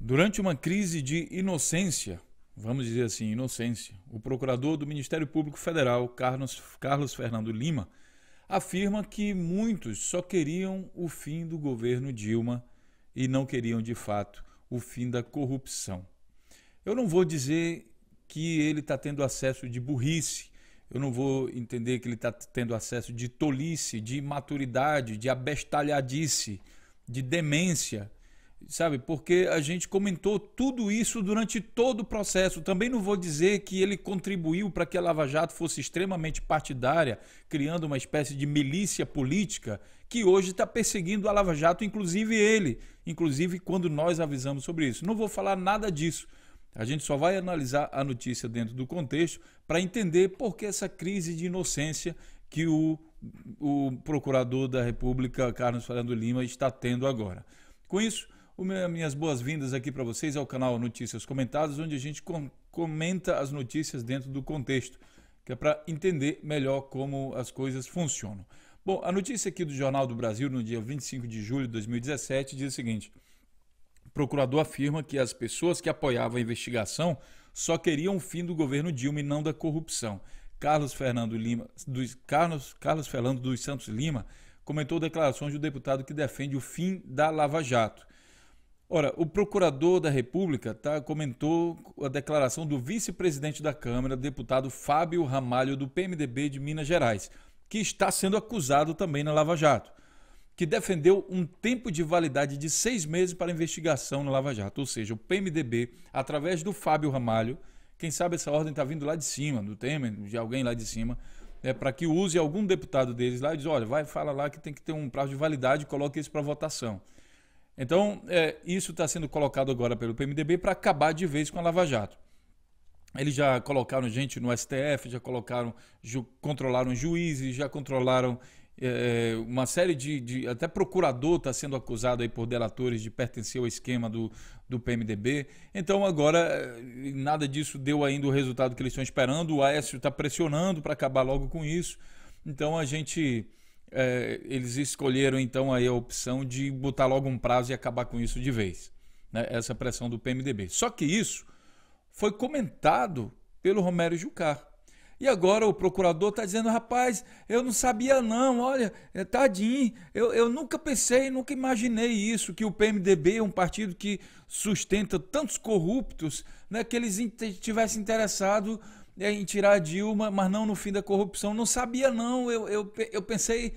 Durante uma crise de inocência, vamos dizer assim, inocência, o procurador do Ministério Público Federal, Carlos Fernando Lima, afirma que muitos só queriam o fim do governo Dilma e não queriam, de fato, o fim da corrupção. Eu não vou dizer que ele está tendo acesso de burrice, eu não vou entender que ele está tendo acesso de tolice, de imaturidade, de abestalhadice, de demência, sabe? Porque a gente comentou tudo isso durante todo o processo. Também não vou dizer que ele contribuiu para que a Lava Jato fosse extremamente partidária, criando uma espécie de milícia política que hoje está perseguindo a Lava Jato, inclusive ele, inclusive quando nós avisamos sobre isso. Não vou falar nada disso. A gente só vai analisar a notícia dentro do contexto para entender por que essa crise de inocência que o procurador da República, Carlos Fernando Lima, está tendo agora. Com isso, minhas boas-vindas aqui para vocês ao canal Notícias Comentadas, onde a gente comenta as notícias dentro do contexto, que é para entender melhor como as coisas funcionam. Bom, a notícia aqui do Jornal do Brasil, no dia 25 de julho de 2017, diz o seguinte: o procurador afirma que as pessoas que apoiavam a investigação só queriam o fim do governo Dilma e não da corrupção. Carlos Fernando dos Santos Lima comentou declarações do deputado que defende o fim da Lava Jato. Ora, o procurador da República comentou a declaração do vice-presidente da Câmara, deputado Fábio Ramalho, do PMDB de Minas Gerais, que está sendo acusado também na Lava Jato, que defendeu um tempo de validade de 6 meses para investigação na Lava Jato. Ou seja, o PMDB, através do Fábio Ramalho, quem sabe essa ordem está vindo lá de cima, do Temer, de alguém lá de cima, para que use algum deputado deles lá e diz: olha, fala lá que tem que ter um prazo de validade e coloque isso para votação. Então, isso está sendo colocado agora pelo PMDB para acabar de vez com a Lava Jato. Eles já colocaram gente no STF, já controlaram juízes, já controlaram uma série até procurador está sendo acusado aí por delatores de pertencer ao esquema do PMDB. Então agora nada disso deu ainda o resultado que eles estão esperando. O Aécio está pressionando para acabar logo com isso. Então eles escolheram então aí a opção de botar logo um prazo e acabar com isso de vez, né? Essa pressão do PMDB. Só que isso foi comentado pelo Romero Jucá. E agora o procurador está dizendo: rapaz, eu não sabia não, olha, tadinho, eu nunca pensei, nunca imaginei isso, que o PMDB é um partido que sustenta tantos corruptos, né, que eles tivessem interessado em tirar a Dilma, mas não no fim da corrupção. Não sabia não, eu pensei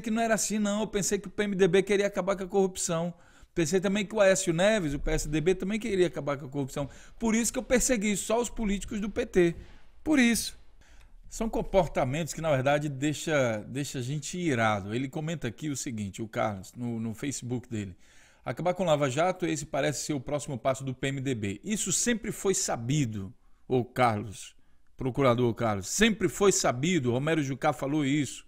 que não era assim não, eu pensei que o PMDB queria acabar com a corrupção. Pensei também que o Aécio Neves, o PSDB, também queria acabar com a corrupção. Por isso que eu persegui só os políticos do PT. Por isso. São comportamentos que, na verdade, deixa a gente irado. Ele comenta aqui o seguinte, o Carlos, no Facebook dele: acabar com Lava Jato, esse parece ser o próximo passo do PMDB. Isso sempre foi sabido, ô Carlos, procurador Carlos, sempre foi sabido, Romero Jucá falou isso.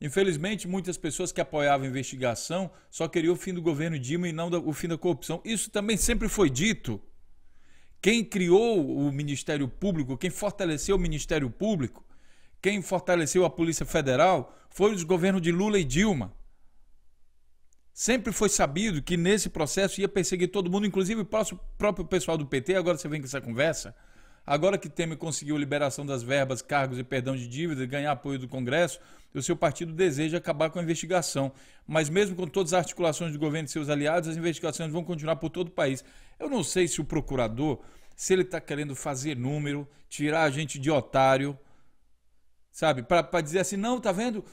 Infelizmente, muitas pessoas que apoiavam a investigação só queriam o fim do governo Dilma e não o fim da corrupção. Isso também sempre foi dito. Quem criou o Ministério Público, quem fortaleceu o Ministério Público, quem fortaleceu a Polícia Federal, foram os governos de Lula e Dilma. Sempre foi sabido que nesse processo ia perseguir todo mundo, inclusive o próprio pessoal do PT. Agora você vem com essa conversa. Agora que Temer conseguiu a liberação das verbas, cargos e perdão de dívida e ganhar apoio do Congresso, o seu partido deseja acabar com a investigação. Mas mesmo com todas as articulações do governo e seus aliados, as investigações vão continuar por todo o país. Eu não sei se o procurador, se ele está querendo fazer número, tirar a gente de otário, sabe? Para dizer assim, não, tá vendo?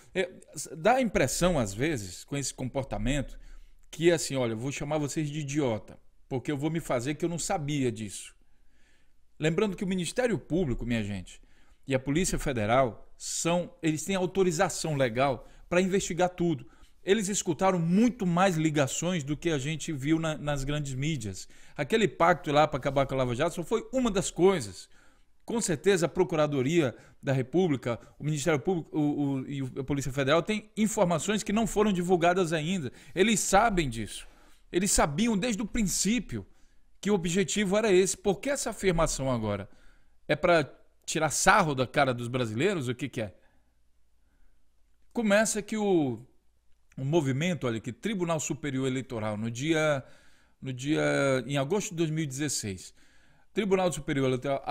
Dá a impressão, às vezes, com esse comportamento, que é assim: olha, eu vou chamar vocês de idiota, porque eu vou me fazer que eu não sabia disso. Lembrando que o Ministério Público, minha gente, e a Polícia Federal, eles têm autorização legal para investigar tudo. Eles escutaram muito mais ligações do que a gente viu nas grandes mídias. Aquele pacto lá para acabar com a Lava Jato só foi uma das coisas. Com certeza a Procuradoria da República, o Ministério Público e a Polícia Federal têm informações que não foram divulgadas ainda. Eles sabem disso. Eles sabiam desde o princípio que o objetivo era esse. Por que essa afirmação agora? É para tirar sarro da cara dos brasileiros? O que é? Começa que o movimento, olha, que Tribunal Superior Eleitoral, no dia em agosto de 2016. O Tribunal Superior Eleitoral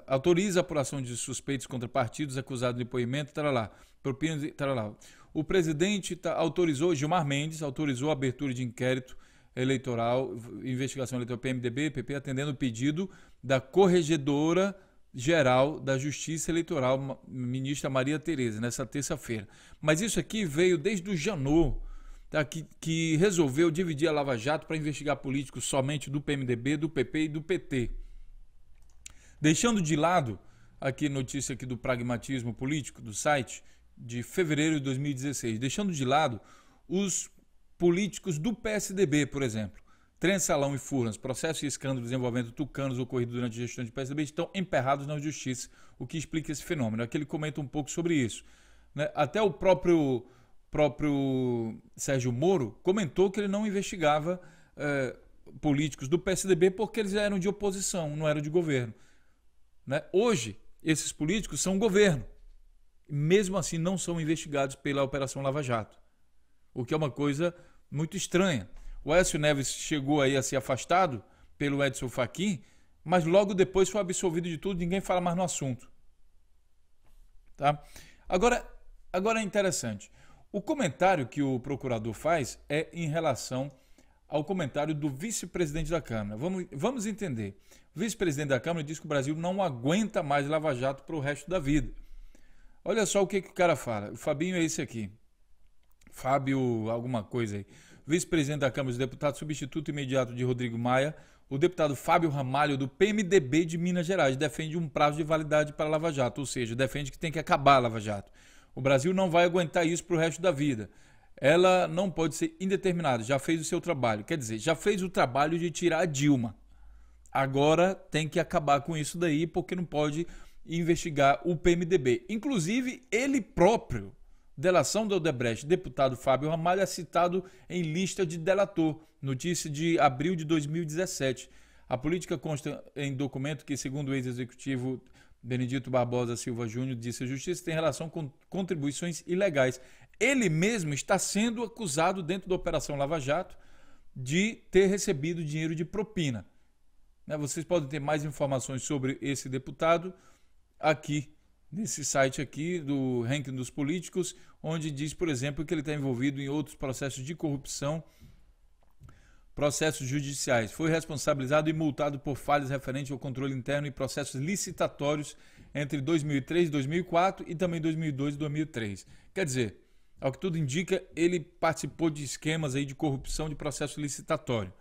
autoriza a apuração de suspeitos contra partidos acusados de depoimento, propinas, O presidente autorizou, Gilmar Mendes, autorizou a abertura de inquérito eleitoral, investigação eleitoral PMDB, PP, atendendo o pedido da Corregedora Geral da Justiça Eleitoral, ministra Maria Tereza, nessa terça-feira. Mas isso aqui veio desde o Janot, que resolveu dividir a Lava Jato para investigar políticos somente do PMDB, do PP e do PT. Deixando de lado, aqui notícia aqui do Pragmatismo Político, do site, de fevereiro de 2016, deixando de lado os políticos do PSDB, por exemplo. Transalão e Furnas, processos e escândalos envolvendo tucanos ocorridos durante a gestão de PSDB estão emperrados na justiça, o que explica esse fenômeno. Aqui ele comenta um pouco sobre isso. Até o próprio Sérgio Moro comentou que ele não investigava políticos do PSDB porque eles eram de oposição, não eram de governo. Hoje, esses políticos são governo. Mesmo assim, não são investigados pela Operação Lava Jato, o que é uma coisa muito estranha. O Aécio Neves chegou aí a ser afastado pelo Edson Fachin, mas logo depois foi absolvido de tudo, ninguém fala mais no assunto. Tá? Agora é interessante. O comentário que o procurador faz é em relação ao comentário do vice-presidente da Câmara. Vamos entender. O vice-presidente da Câmara diz que o Brasil não aguenta mais Lava Jato para o resto da vida. Olha só o que o cara fala. O Fabinho é esse aqui. Fábio alguma coisa aí. Vice-presidente da Câmara dos Deputados, substituto imediato de Rodrigo Maia, o deputado Fábio Ramalho, do PMDB de Minas Gerais, defende um prazo de validade para a Lava Jato, ou seja, defende que tem que acabar a Lava Jato. O Brasil não vai aguentar isso para o resto da vida. Ela não pode ser indeterminada, já fez o seu trabalho. Quer dizer, já fez o trabalho de tirar a Dilma. Agora tem que acabar com isso daí, porque não pode investigar o PMDB. Inclusive, ele próprio, delação do Odebrecht, deputado Fábio Ramalho, é citado em lista de delator, notícia de abril de 2017. A política consta em documento que, segundo o ex-executivo Benedito Barbosa Silva Júnior, disse a Justiça, tem relação com contribuições ilegais. Ele mesmo está sendo acusado dentro da Operação Lava Jato de ter recebido dinheiro de propina. Vocês podem ter mais informações sobre esse deputado aqui, nesse site aqui do ranking dos políticos, onde diz, por exemplo, que ele está envolvido em outros processos de corrupção, processos judiciais. Foi responsabilizado e multado por falhas referentes ao controle interno e processos licitatórios entre 2003 e 2004 e também 2002 e 2003. Quer dizer, ao que tudo indica, ele participou de esquemas aí de corrupção de processo licitatório.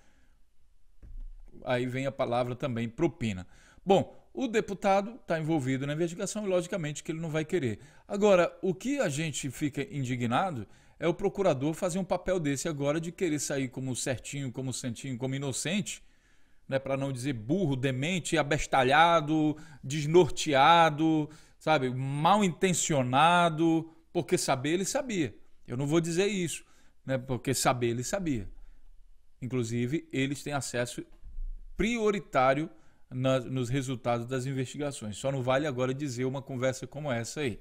Aí vem a palavra também propina. Bom, o deputado está envolvido na investigação e logicamente que ele não vai querer. Agora, o que a gente fica indignado é o procurador fazer um papel desse agora de querer sair como certinho, como santinho, como inocente, para não dizer burro, demente, abestalhado, desnorteado, sabe, mal intencionado, porque saber ele sabia. Eu não vou dizer isso, porque saber ele sabia. Inclusive, eles têm acesso prioritário nos resultados das investigações. Só não vale agora dizer uma conversa como essa aí.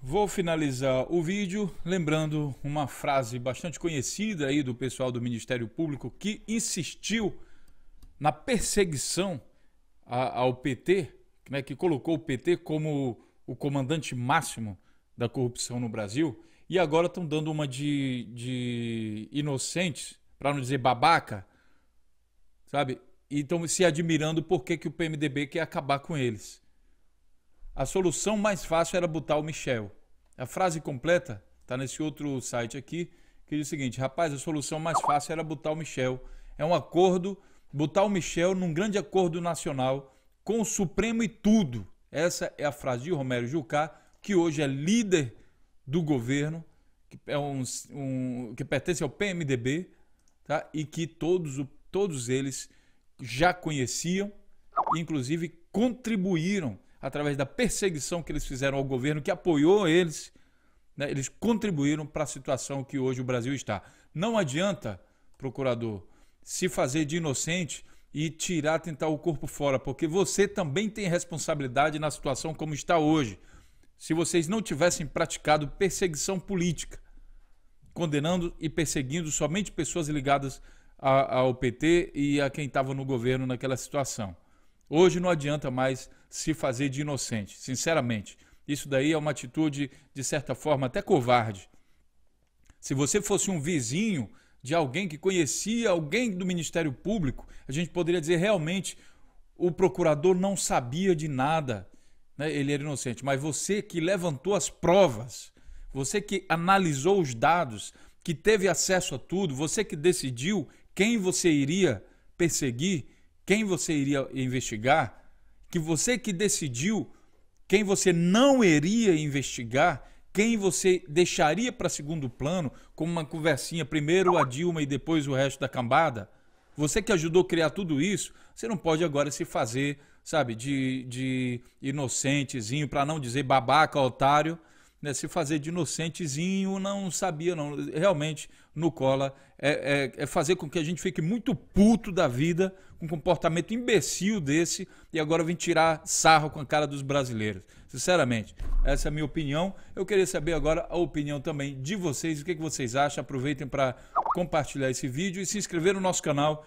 Vou finalizar o vídeo lembrando uma frase bastante conhecida aí do pessoal do Ministério Público que insistiu na perseguição ao PT, que colocou o PT como o comandante máximo da corrupção no Brasil, e agora estão dando uma de inocentes, para não dizer babaca, sabe? E estão se admirando por que o PMDB quer acabar com eles. A solução mais fácil era botar o Michel. A frase completa está nesse outro site aqui, que diz o seguinte: rapaz, a solução mais fácil era botar o Michel. É um acordo, botar o Michel num grande acordo nacional com o Supremo e tudo. Essa é a frase de Romero Jucá, que hoje é líder do governo, que é que pertence ao PMDB, tá? E que todos eles já conheciam, inclusive contribuíram através da perseguição que eles fizeram ao governo, que apoiou eles, eles contribuíram para a situação que hoje o Brasil está. Não adianta, procurador, se fazer de inocente e tentar o corpo fora, porque você também tem responsabilidade na situação como está hoje. Se vocês não tivessem praticado perseguição política condenando e perseguindo somente pessoas ligadas ao PT e a quem estava no governo naquela situação. Hoje não adianta mais se fazer de inocente, sinceramente. Isso daí é uma atitude, de certa forma, até covarde. Se você fosse um vizinho de alguém que conhecia alguém do Ministério Público, a gente poderia dizer realmente o procurador não sabia de nada, né? Ele era inocente. Mas você que levantou as provas, você que analisou os dados, que teve acesso a tudo, você que decidiu quem você iria perseguir, quem você iria investigar, que você que decidiu quem você não iria investigar, quem você deixaria para segundo plano, como uma conversinha, primeiro a Dilma e depois o resto da cambada, você que ajudou a criar tudo isso, você não pode agora se fazer, sabe, de inocentezinho, para não dizer babaca, otário, né? Se fazer de inocentezinho, não sabia, não. Realmente, no Cola, é fazer com que a gente fique muito puto da vida, com um comportamento imbecil desse, e agora vem tirar sarro com a cara dos brasileiros. Sinceramente, essa é a minha opinião. Eu queria saber agora a opinião também de vocês, o que vocês acham. Aproveitem para compartilhar esse vídeo e se inscrever no nosso canal.